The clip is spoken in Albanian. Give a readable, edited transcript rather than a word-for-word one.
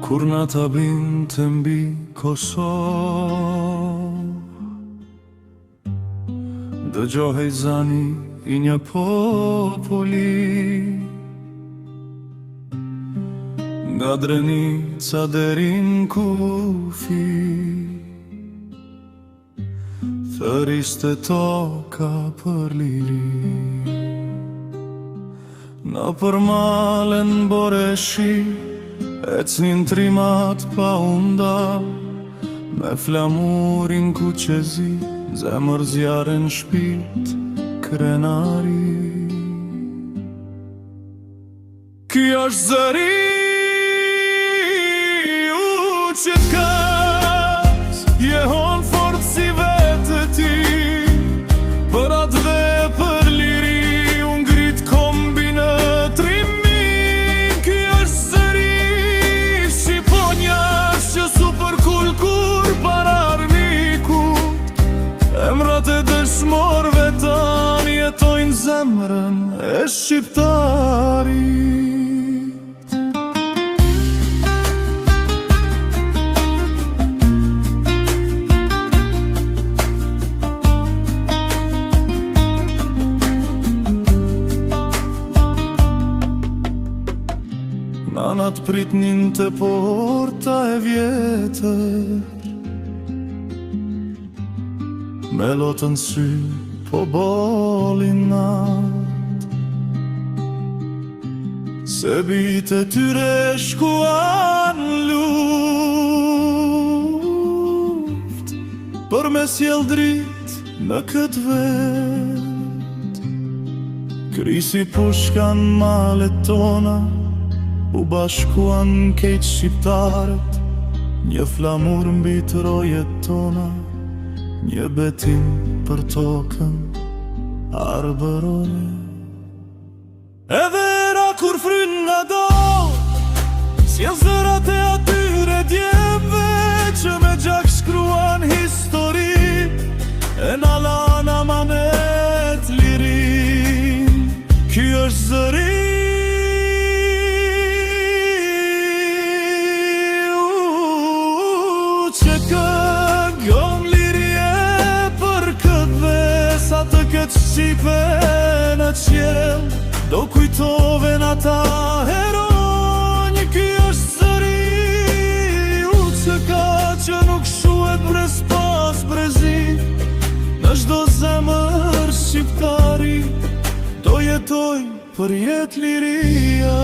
Kur na ta binte mbi Kosovë, dëgjohej zani I një populli, nga Drenica deri n'Kufi, thëriste toka për liri. Në përmalen boreshi, ecnin trimat pa undal, me flamurin ku qezi, zemër zjarën shpirt krenari. Ky është zëri u që t'kas, jehon fort si vetë ti, për atë dhe për liri, unë ngrit kombina trimin. Ky është zëri shqiponjas që su përkull kur para armikut, emrat e dëshmorve tanë jetojnë zemrën e shqiptarit. Nanat pritnin të porta e vjetër, me lotën sy po bolin nat, se bite tyre shkuan luft, për me sjell drit në këtë vet. Krisi pushkan malet tona, u bashkuan kejt shqiptarët, një flamur mbi të rojet tona, një betim për tokën arbërore. Edhe era kur fryn nga do, s'jan zërat e atyre djemve që me gjak shkruan histori, e na lan amanet lirin. Ky është zëri që këngon lirie për këtë dhe sa të këtë shqipe në qjell, do kujtoven ata heronj. Ky është zëri që ka që nuk shuhet brez pas brezi, në çdo zemër shqiptari do jetoj për jet liria.